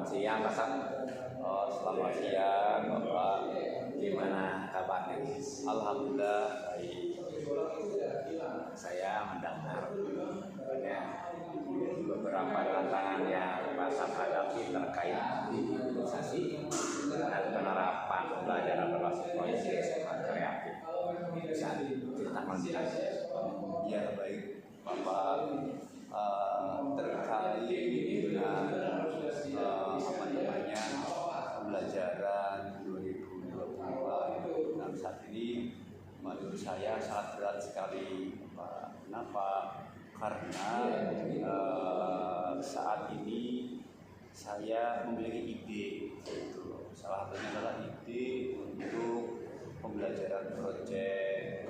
Selamat siang Pak Sam. Oh, selamat siang Bapak. Gimana kabarnya? Alhamdulillah baik. Saya mendengar beberapa tantangan yang Pak Sam hadapi terkait digitalisasi dan penerapan pembelajaran berbasis proyek SMA kreatif. Bisa diceritakan sedikit? Ya baik Bapak, terkait dengan pembelajaran 2022 dan saat ini menurut saya sangat berat sekali Pak. Kenapa? Karena saat ini saya memiliki ide, salah satunya adalah ide untuk pembelajaran proyek,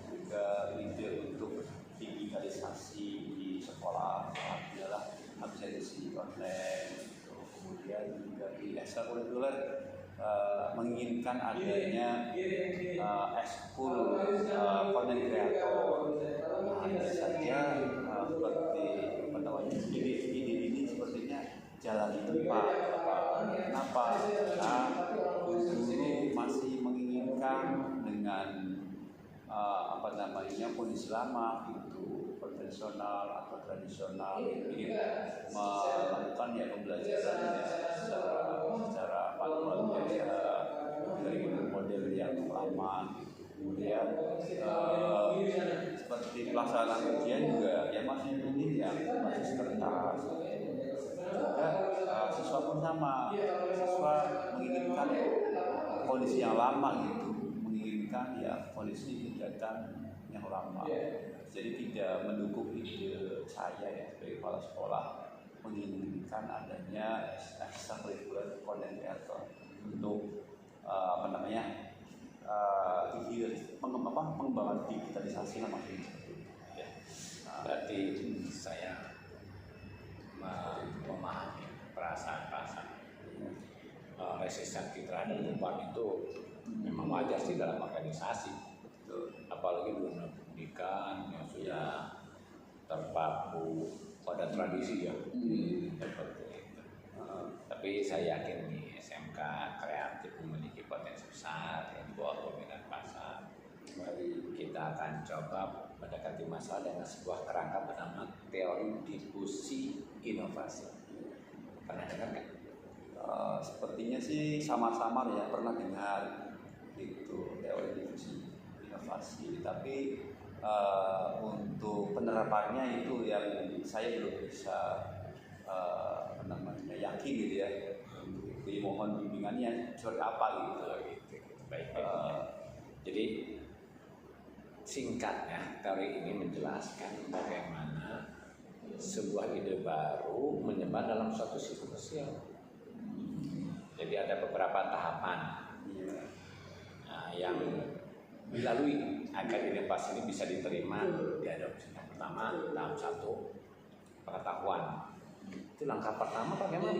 juga ide untuk digitalisasi di sekolah, adalah akselerasi online. Kemudian juga di ekstrakurikuler menginginkan adanya ekskul content creator. Hanya saja seperti ide ini sepertinya jalan di tempat. Kenapa? Karena guru masih menginginkan dengan kondisi lama itu konvensional atau tradisional, ingin melakukan pembelajaran secara manual dari model yang lama. Kemudian seperti pelaksanaan ujian juga masih ini masih kertas. Juga siswa pun sama, siswa menginginkan kondisi yang lama menginginkan kondisi kegiatan yang lama. Jadi tidak mendukung ide saya sebagai kepala sekolah menginginkan adanya ekstrakurikuler content creator untuk pengembangan digitalisasi namanya. Berarti saya memahami perasaan resistensi terhadap perubahan itu memang wajar sih dalam organisasi, apalagi dunia pendidikan yang sudah terpaku pada tradisi seperti itu. Tapi saya yakin nih SMK kreatif memiliki potensi besar yang buat peminat pasar. Mari kita akan coba mendekati masalah dengan sebuah kerangka bernama teori difusi inovasi. Pernah dengar nggak? Sepertinya sih samar-samar pernah dengar itu teori difusi inovasi, tapi untuk penerapannya itu yang saya belum bisa yakin Jadi mohon bimbingannya seperti apa Baik. Jadi singkatnya teori ini menjelaskan bagaimana sebuah ide baru menyebar dalam suatu sistem sosial. Jadi ada beberapa tahapan yang dilalui agar inovasi ini bisa diterima diadopsi. Yang pertama, tahap 1, pengetahuan. Itu langkah pertama bagaimana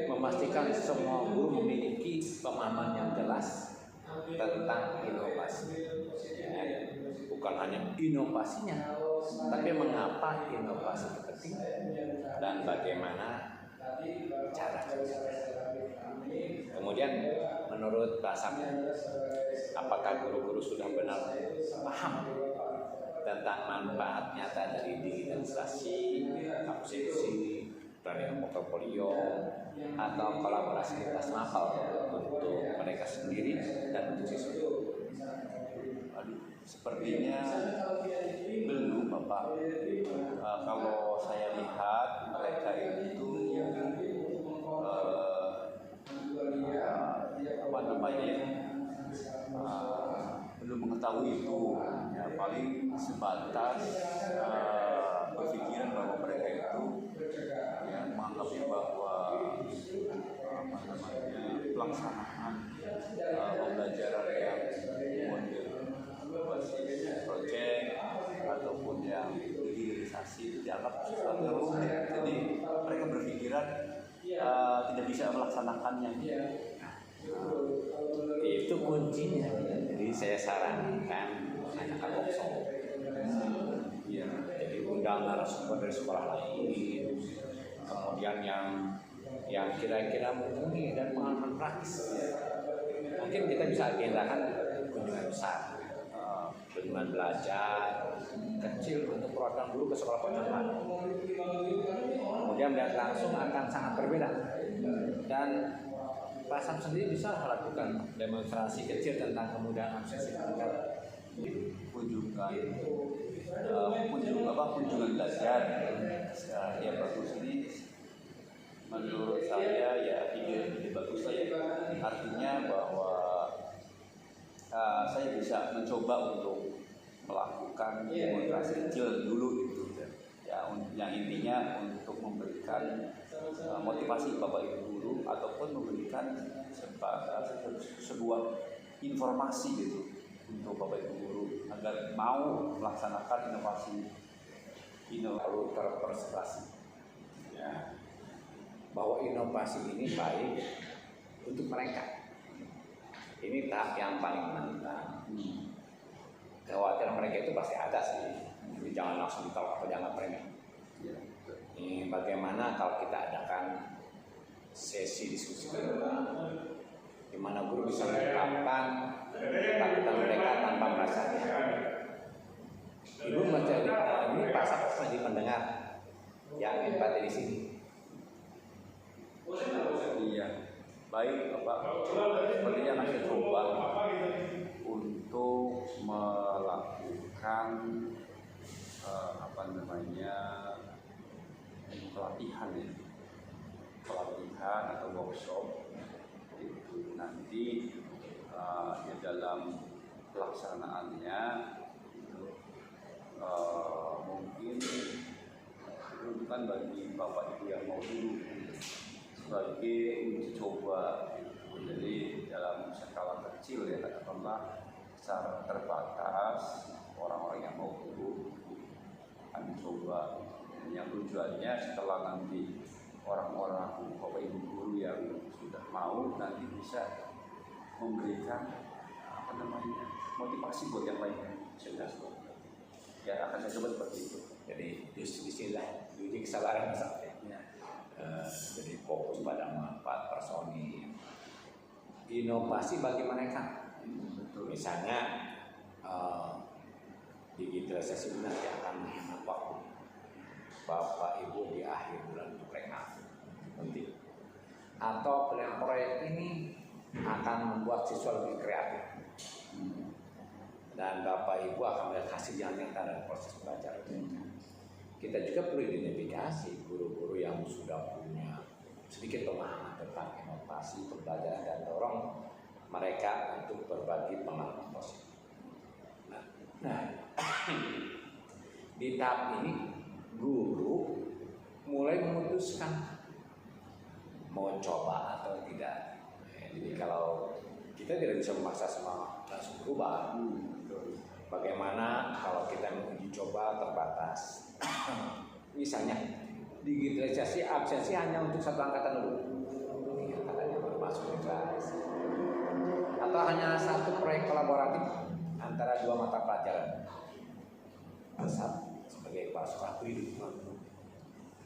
memastikan semua guru memiliki pemahaman yang jelas tentang inovasi. Bukan hanya inovasinya, tapi mengapa inovasi itu penting dan bagaimana cara. Kemudian menurut Pak Sam, apakah guru-guru sudah benar paham tentang manfaat nyata dari digitalisasi, akuisisi, planning portofolio, atau kolaborasi lintas mapel untuk mereka sendiri dan untuk siswa? Sepertinya belum Bapak. Kalau saya lihat mereka itu belum mengetahui itu, paling sebatas berpikiran bahwa mereka itu menganggapnya bahwa pelaksanaan pembelajaran yang model berbasis proyek ataupun yang digitalisasi itu dianggap sesuatu yang rumit. Jadi mereka berpikiran tidak bisa melaksanakannya. Itu kuncinya. Jadi saya sarankan anak workshop. Jadi undang narasumber dari sekolah lain, kemudian yang kira-kira mumpuni dan pengalaman praktis. Mungkin kita bisa agendakan kunjungan besar, kunjungan belajar kecil untuk perwakilan guru ke sekolah penerbangan. Kemudian melihat langsung akan sangat berbeda. Dan Pak Sam sendiri bisa melakukan demonstrasi kecil tentang kemudahan akses internet. Kunjungan belajar yang bagus ini menurut saya ya ide bagus lah ya. Artinya bahwa saya bisa mencoba untuk melakukan demonstrasi kecil dulu gitu ya, yang intinya untuk memberikan motivasi Bapak Ibu guru ataupun memberikan sebuah informasi gitu untuk Bapak Ibu guru agar mau melaksanakan inovasi lalu terpresentasi ya, bahwa inovasi ini baik untuk mereka. Ini tahap yang paling menantang. Kekhawatiran mereka itu pasti ada sih, jadi jangan langsung ditolak atau jangan premium. Ini bagaimana kalau kita adakan sesi diskusi kedua, di mana guru bisa mengungkapkan ketakutan mereka tanpa merasa dihakimi. Ibu menjadi ini Pak Sam menjadi pendengar yang empati di sini. Iya, baik Bapak. Sepertinya akan saya coba untuk melakukan pelatihan atau workshop itu nanti di dalam pelaksanaannya mungkin diperuntukkan bagi Bapak Ibu yang mau dulu sebagai uji coba. Jadi dalam skala kecil ya, katakanlah secara terbatas orang-orang yang mau dulu akan dicoba. Yang tujuannya setelah nanti orang-orang Bapak Ibu guru yang sudah mau nanti bisa memberikan motivasi buat yang lainnya. Ya akan saya coba seperti itu. Jadi bismillah, uji kesabaran ya. Jadi fokus pada manfaat personil, inovasi bagi mereka. Misalnya digitalisasi benar yang akan menghemat waktu Bapak Ibu di akhir bulan untuk rekap penting. Atau proyek ini akan membuat siswa lebih kreatif. Dan Bapak Ibu akan melihat hasil yang nyata dari proses belajar. Kita juga perlu identifikasi guru-guru yang sudah punya sedikit pemahaman tentang inovasi, pembelajaran, dan dorong mereka untuk berbagi pengalaman positif. Nah, di tahap ini guru mulai memutuskan mau coba atau tidak. Jadi kalau kita tidak bisa memaksa semua langsung berubah. Bagaimana kalau kita menguji coba terbatas? Misalnya digitalisasi absensi hanya untuk satu angkatan dulu, angkatan yang baru masuk di kelas, atau hanya satu proyek kolaboratif antara dua mata pelajaran. Asal sebagai kepala sekolah beri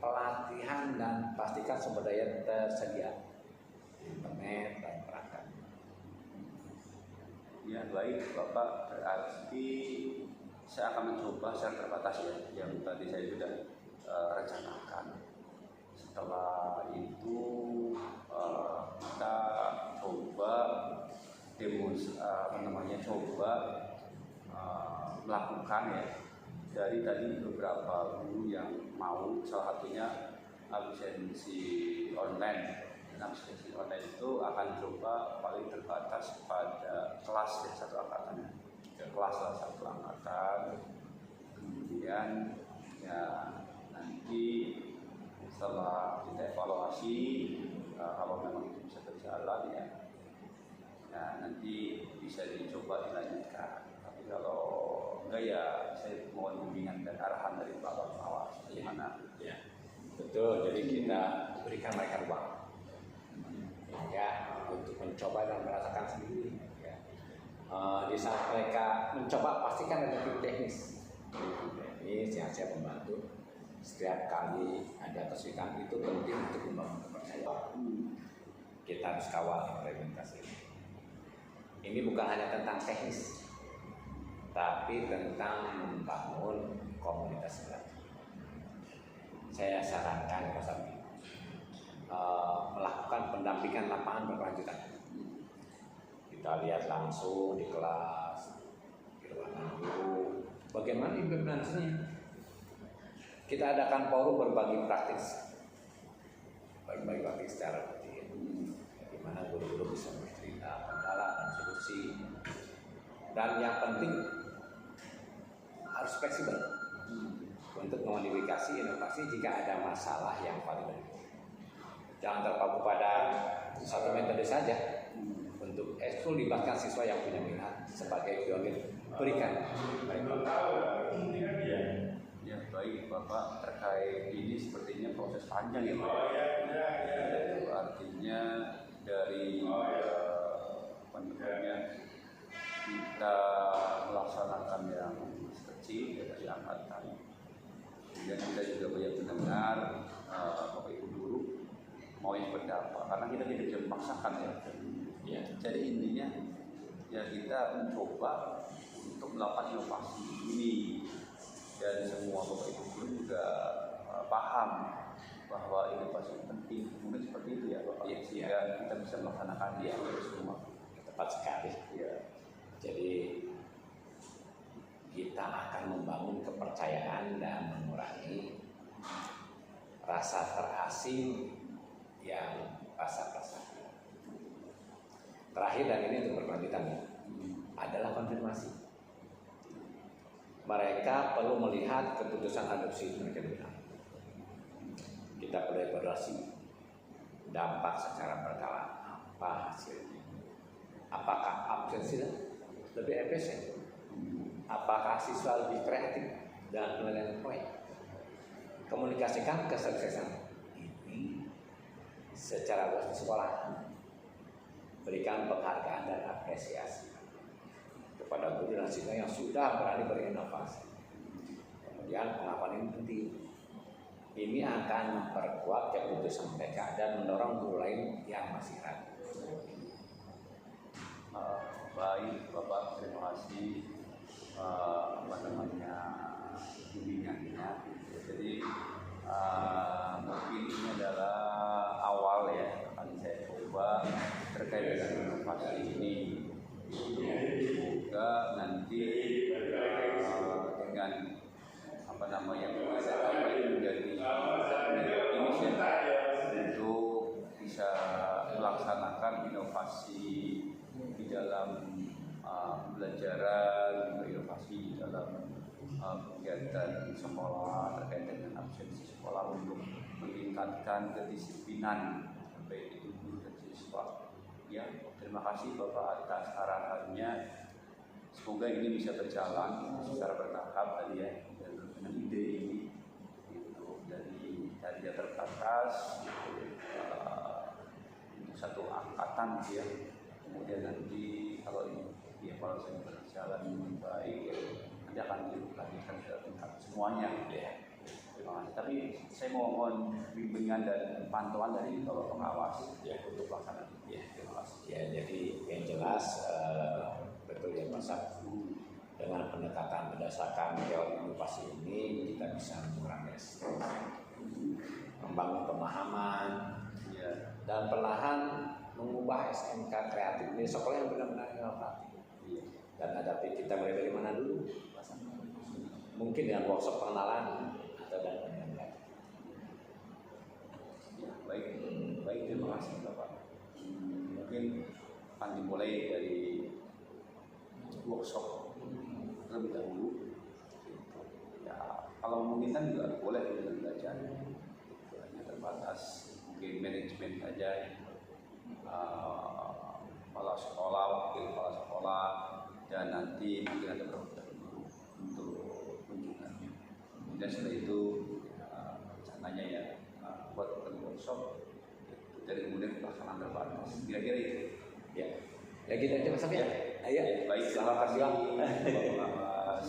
pelatihan dan pastikan sumber daya tersedia, internet dan perangkat. Ya baik Bapak, berarti saya akan mencoba secara terbatas ya, yang tadi saya sudah rencanakan. Setelah itu kita coba melakukan ya dari tadi beberapa guru yang mau, salah satunya absensi online. Absensi online itu akan coba paling terbatas pada kelas ya, satu angkatan, kelas lah satu angkatan. Kemudian ya nanti setelah kita evaluasi kalau memang itu bisa berjalan ya, nanti bisa dicoba dilanjutkan. Tapi kalau enggak ya saya mohon bimbingan dan arahan dari Bapak pengawas bagaimana. Ya, betul. Jadi kita berikan mereka ruang ya untuk mencoba dan merasakan sendiri. Ya. Di saat mereka mencoba pastikan ada tim teknis yang siap membantu setiap kali ada kesulitan itu penting untuk membangun kepercayaan. Kita harus kawal implementasi ini. Ini bukan hanya tentang teknis, tapi tentang membangun komunitas belajar. Saya sarankan Pak Sabi melakukan pendampingan lapangan berkelanjutan. Kita lihat langsung di kelas, di ruangan guru, bagaimana implementasinya. Kita adakan forum berbagi praktis secara rutin, di mana guru-guru bisa bercerita kendala dan solusi. Dan yang penting harus fleksibel untuk memodifikasi inovasi jika ada masalah yang valid. Jangan terpaku pada satu metode saja. Untuk ekskul libatkan siswa yang punya minat sebagai pionir. Berikan. Ya baik Bapak, terkait ini sepertinya proses panjang ya Pak. Itu artinya dari kita melaksanakan yang kecil dari angkatan, kemudian kita juga banyak mendengar Bapak Ibu guru mau yang pendapat, karena kita tidak bisa memaksakan ya. Jadi intinya ya kita mencoba untuk melakukan inovasi ini. Dan semua Bapak Ibu guru juga paham bahwa inovasi penting, kemudian seperti itu ya Bapak, sehingga kita bisa melaksanakan dia semua. Tepat sekali. Ya. Jadi kita akan membangun kepercayaan dan mengurangi rasa terasing yang rasa-rasa. Terakhir dan ini untuk berkelanjutan adalah konfirmasi. Mereka perlu melihat keputusan adopsi itu mereka bilang. Kita perlu evaluasi dampak secara berkala, apa hasilnya. Apakah absensi lebih efisien? Apakah siswa lebih kreatif dan penilaian poin? Komunikasikan kesuksesan ini secara luas di sekolah. Berikan penghargaan dan apresiasi kepada guru dan siswa yang sudah berani berinovasi. Kemudian pengakuan ini penting. Ini akan memperkuat keputusan mereka dan mendorong guru lain yang masih ragu. Baik Bapak, terima kasih bimbingannya. Jadi mungkin ini adalah awal ya, akan saya coba terkait dengan inovasi ini. Semoga nanti dengan menjadi inisiatif untuk bisa melaksanakan inovasi di dalam pembelajaran, inovasi di dalam kegiatan sekolah terkait dengan absensi sekolah untuk meningkatkan kedisiplinan baik itu guru dan siswa. Ya, terima kasih Bapak atas arahannya. Semoga ini bisa berjalan secara bertahap tadi ya, dengan ide ini itu dari yang terbatas untuk satu angkatan ya. Kemudian nanti kalau ini saya berjalan dengan baik ya, nanti akan dilanjutkan ke tingkat semuanya ya. Terima kasih. Tapi saya mohon bimbingan dan pantauan dari Bapak pengawas ya untuk pelaksanaan. Ya, terima kasih. Ya, jadi yang jelas betul ya Pak Sab. Dengan pendekatan berdasarkan teori inovasi ini kita bisa mengurangi resiko, membangun pemahaman, ya, dan perlahan mengubah SMK kreatif menjadi sekolah yang benar-benar inovatif. Ya. Dan adaptif kita mulai dari mana dulu? Mungkin dengan workshop pengenalan atau dan lain-lain. Ya, baik terima kasih Bapak. Mungkin akan dimulai dari workshop terlebih dahulu. Ya, kalau memungkinkan juga boleh dengan belajar. Hanya terbatas mungkin manajemen saja. Kepala sekolah, wakil kepala sekolah, dan nanti mungkin ada beberapa guru untuk kunjungannya. Kemudian setelah itu rencananya ya buat workshop dari kemudian pelaksanaan terbatas. Kira-kira itu. Ya, kita coba sampai ya. Ayo, baik, selamat pagi. Bapak.